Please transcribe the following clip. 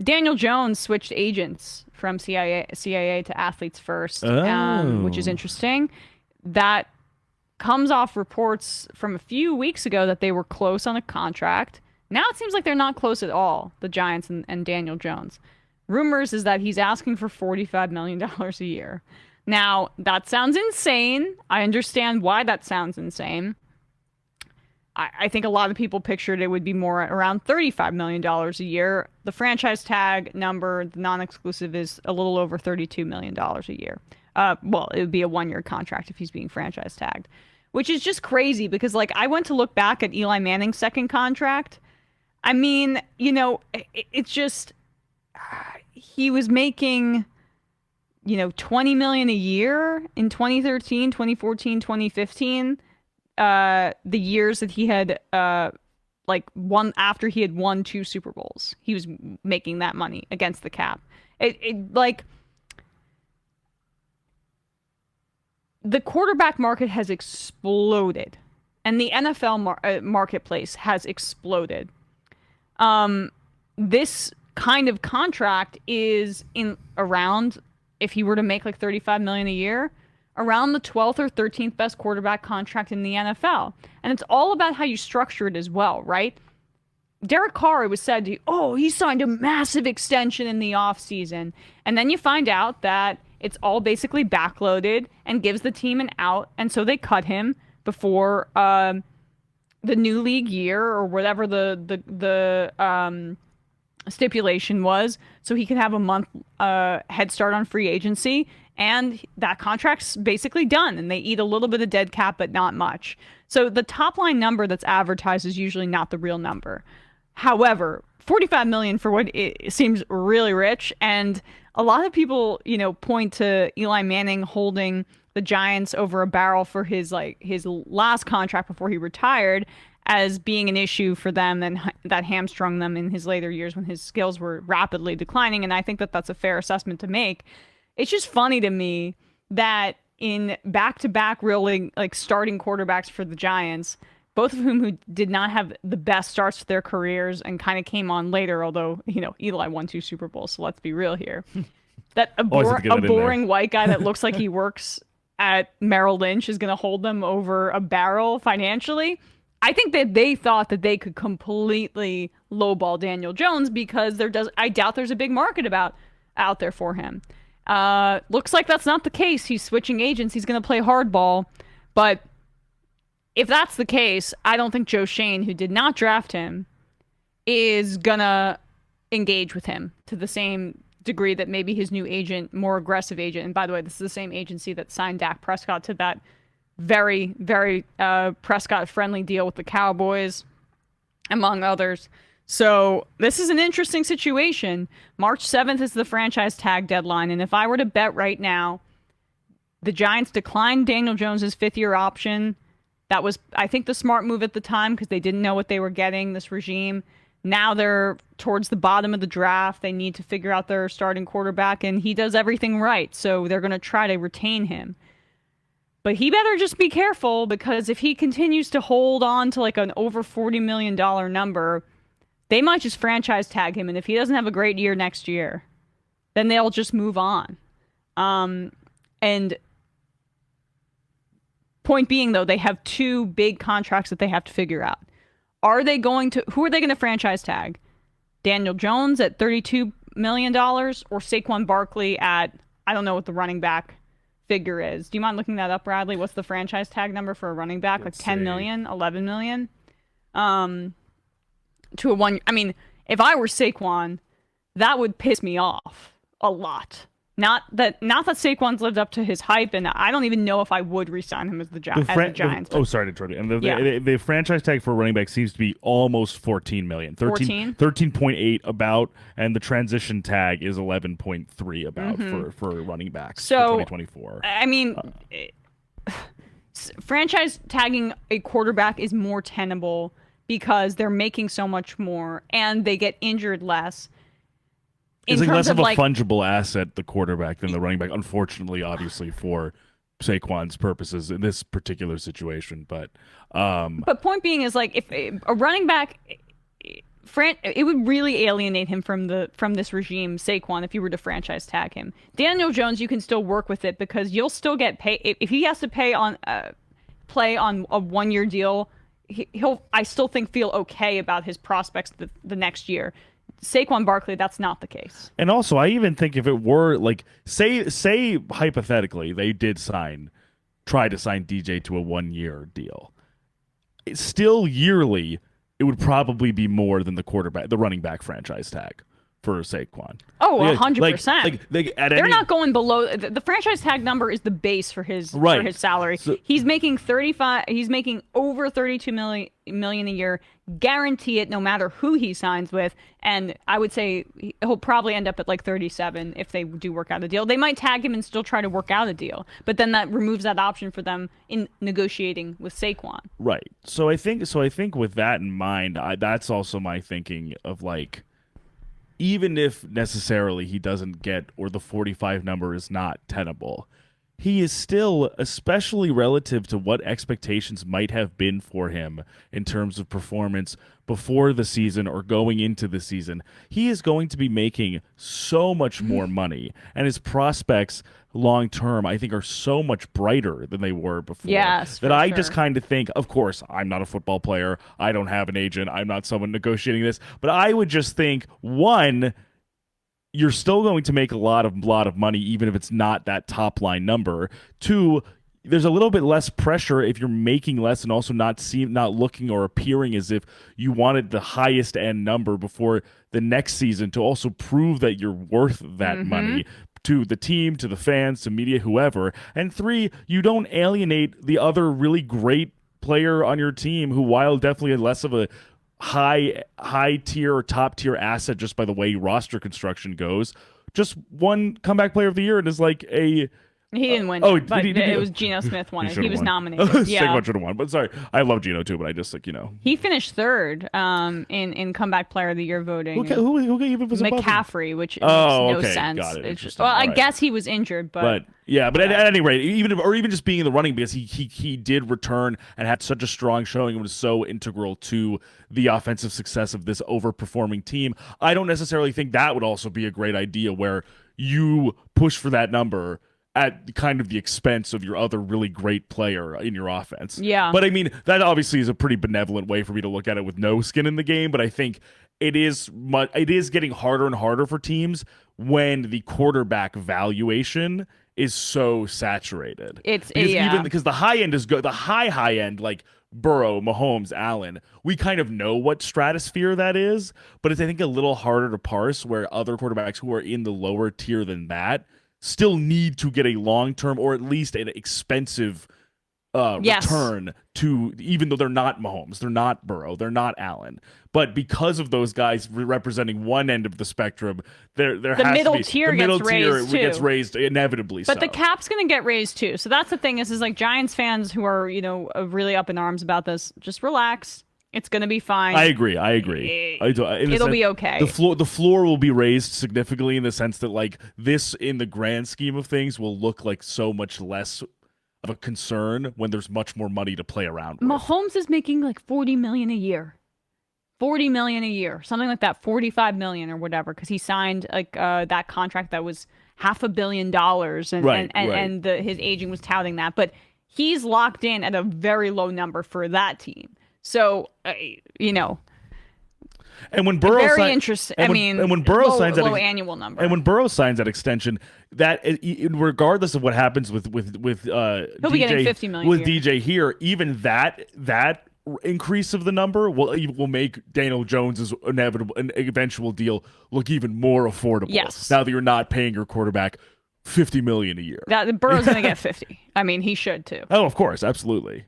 Daniel Jones switched agents from CIA to Athletes First, which is Oh. interesting. That comes off reports from a few weeks ago that they were close on a contract. Now it seems like they're not close at all, the Giants and Daniel Jones. Rumors is that he's asking for $45 million a year. Now, that sounds insane. I understand why that sounds insane. I think a lot of people pictured it would be more around $35 million a year. The franchise tag number, the non-exclusive, is a little over $32 million a year. Well, it would be a one-year contract if he's being franchise tagged, which is just crazy because, like, I went to look back at Eli Manning's second contract. I mean, it's just he was making, 20 million a year in 2013, 2014, 2015. The years that he had like won after he had won two Super Bowls. He was making that money against the cap. It like the quarterback market has exploded and the NFL marketplace has exploded. This kind of contract is in around, if he were to make like 35 million a year, around the 12th or 13th best quarterback contract in the NFL. And it's all about how you structure it as well, right? Derek Carr, it was said, he signed a massive extension in the offseason. And then you find out that it's all basically backloaded and gives the team an out. And so they cut him before the new league year or whatever the stipulation was, so he could have a month head start on free agency. And that contract's basically done, and they eat a little bit of dead cap, but not much. So the top line number that's advertised is usually not the real number. However, 45 million for what it seems really rich, and a lot of people, point to Eli Manning holding the Giants over a barrel for his last contract before he retired as being an issue for them, and that hamstrung them in his later years when his skills were rapidly declining. And I think that that's a fair assessment to make. It's just funny to me that in back-to-back really like starting quarterbacks for the Giants, both of whom who did not have the best starts to their careers and kind of came on later, although, Eli won two Super Bowls, so let's be real here. That a boring white guy that looks like he works at Merrill Lynch is going to hold them over a barrel financially. I think that they thought that they could completely lowball Daniel Jones because I doubt there's a big market out there for him. Looks like that's not the case. He's switching agents. He's going to play hardball. But if that's the case, I don't think Joe Shane, who did not draft him, is going to engage with him to the same degree that maybe his new agent, more aggressive agent, and by the way, this is the same agency that signed Dak Prescott to that very, very Prescott-friendly deal with the Cowboys, among others. So this is an interesting situation. March 7th is the franchise tag deadline, and if I were to bet right now, the Giants declined Daniel Jones's fifth-year option. That was, I think, the smart move at the time because they didn't know what they were getting, this regime. Now they're towards the bottom of the draft. They need to figure out their starting quarterback, and he does everything right, so they're going to try to retain him. But he better just be careful because if he continues to hold on to like an over $40 million number, they might just franchise tag him. And if he doesn't have a great year next year, then they'll just move on. And point being, though, they have two big contracts that they have to figure out. Who are they going to franchise tag? Daniel Jones at $32 million or Saquon Barkley at, I don't know what the running back figure is. Do you mind looking that up, Bradley? What's the franchise tag number for a running back? Like 10 million, 11 million? To a one. I mean, if I were Saquon, that would piss me off a lot. Not that Saquon's lived up to his hype, and I don't even know if I would re-sign him as the Giants. Sorry to interrupt you. And the franchise tag for a running back seems to be almost 14 million. 13.8 about, and the transition tag is 11.3 about for running backs for 2024. I mean, franchise tagging a quarterback is more tenable because they're making so much more and they get injured less. It's like less of a fungible asset, the quarterback, than the running back, unfortunately, obviously, for Saquon's purposes in this particular situation. But point being is, like, if a running back, it would really alienate him from this regime, Saquon, if you were to franchise tag him. Daniel Jones, you can still work with it because you'll still get paid if he has to play on a 1-year deal. I still feel okay about his prospects the next year. Saquon Barkley, that's not the case. And also, I even think if it were like, say hypothetically, they did try to sign DJ to a 1-year deal. It's still yearly, it would probably be more than the running back franchise tag for Saquon. Oh, 100%. They're not going below the franchise tag number is the base for his salary. So, he's making over 32 million a year, guarantee it no matter who he signs with, and I would say he'll probably end up at like 37 if they do work out a deal. They might tag him and still try to work out a deal, but then that removes that option for them in negotiating with Saquon. Right. So I think with that in mind, that's also my thinking of like, even if necessarily he doesn't get, or the 45 number is not tenable, he is still, especially relative to what expectations might have been for him in terms of performance before the season or going into the season, he is going to be making so much more money, and his prospects long term, I think, are so much brighter than they were before. Yes, that I just kind of think, of course, I'm not a football player, I don't have an agent, I'm not someone negotiating this, but I would just think, one, you're still going to make a lot of money, even if it's not that top line number. Two, there's a little bit less pressure if you're making less and also not looking or appearing as if you wanted the highest end number before the next season to also prove that you're worth that money to the team, to the fans, to media, whoever. And three, you don't alienate the other really great player on your team who, while definitely less of a high tier or top tier asset just by the way roster construction goes, just one comeback player of the year and is like a he didn't win. But it was Geno Smith won it. He was nominated. Yeah, Saquon should have won. But sorry, I love Geno too. But I just he finished third in comeback player of the year voting. Who even was above McCaffrey, which makes no sense. Got it. It's just, I guess he was injured, but at any rate, even just being in the running because he did return and had such a strong showing and was so integral to the offensive success of this overperforming team. I don't necessarily think that would also be a great idea where you push for that number at kind of the expense of your other really great player in your offense. Yeah. But I mean, that obviously is a pretty benevolent way for me to look at it with no skin in the game, but I think it is getting harder and harder for teams when the quarterback valuation is so saturated. Even because the high end is good. The high end, like Burrow, Mahomes, Allen, we kind of know what stratosphere that is, but it's, I think, a little harder to parse where other quarterbacks who are in the lower tier than that still need to get a long-term or at least an expensive return to, even though they're not Mahomes, they're not Burrow, they're not Allen. But because of those guys representing one end of the spectrum, the middle tier gets raised inevitably. But the cap's going to get raised too. So that's the thing is like Giants fans who are, really up in arms about this, just relax. It's going to be fine. I agree. It'll be okay. The floor will be raised significantly in the sense that like this, in the grand scheme of things, will look like so much less of a concern when there's much more money to play around with. Mahomes is making like $40 million a year. $40 million a year, something like that, $45 million or whatever, because he signed like that contract that was $500 million, and his agent was touting that, but he's locked in at a very low number for that team. So, and when Burrow very interesting. And when Burrow signs low annual number, and when Burrow signs that extension, that regardless of what happens with he'll DJ, be getting $50 million with DJ here, even that increase of the number will make Daniel Jones's an eventual deal look even more affordable. Yes. Now that you're not paying your quarterback $50 million a year. That Burrow's going to get 50. I mean, he should too. Oh, of course, absolutely.